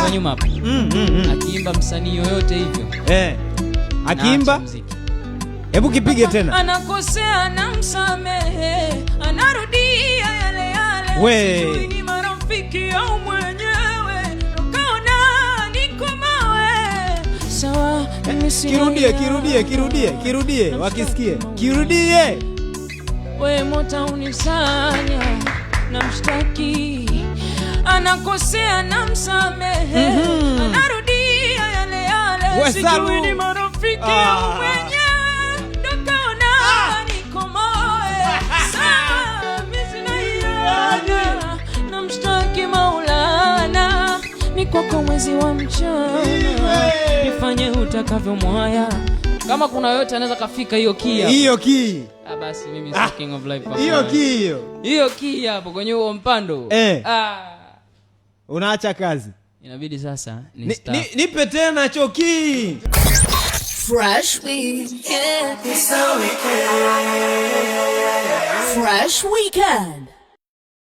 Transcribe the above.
kwa nyuma hapa. Akiimba msanii yoyote hivyo. Akiimba? Hebu kipige tena. Anakosea na msamehe, anarudia yale yale. Sijui ni marafiki au mwenyewe, ukaona niko mawe. Sawa, kirudie, wakisikie. Kirudie. We mota unisanya na mshtaki, anakosea na msamehe, anarudia yale yale. Sijui ni marafiki au mwenyewe, ukaona niko mawe. Sawa, na mshtaki Maulana, ni kwako mwezi wa mchana, nifanye utakavyo mwaya. Kama kuna yote anaweza kafika hiyo key. Hiyo key. Basi mimi si king of life hapa. Hiyo key Hiyo key hapo kwenye huo mpando. Unaacha kazi. Inabidi sasa ni start. Nipe tena choki. Fresh weekend. Fresh weekend.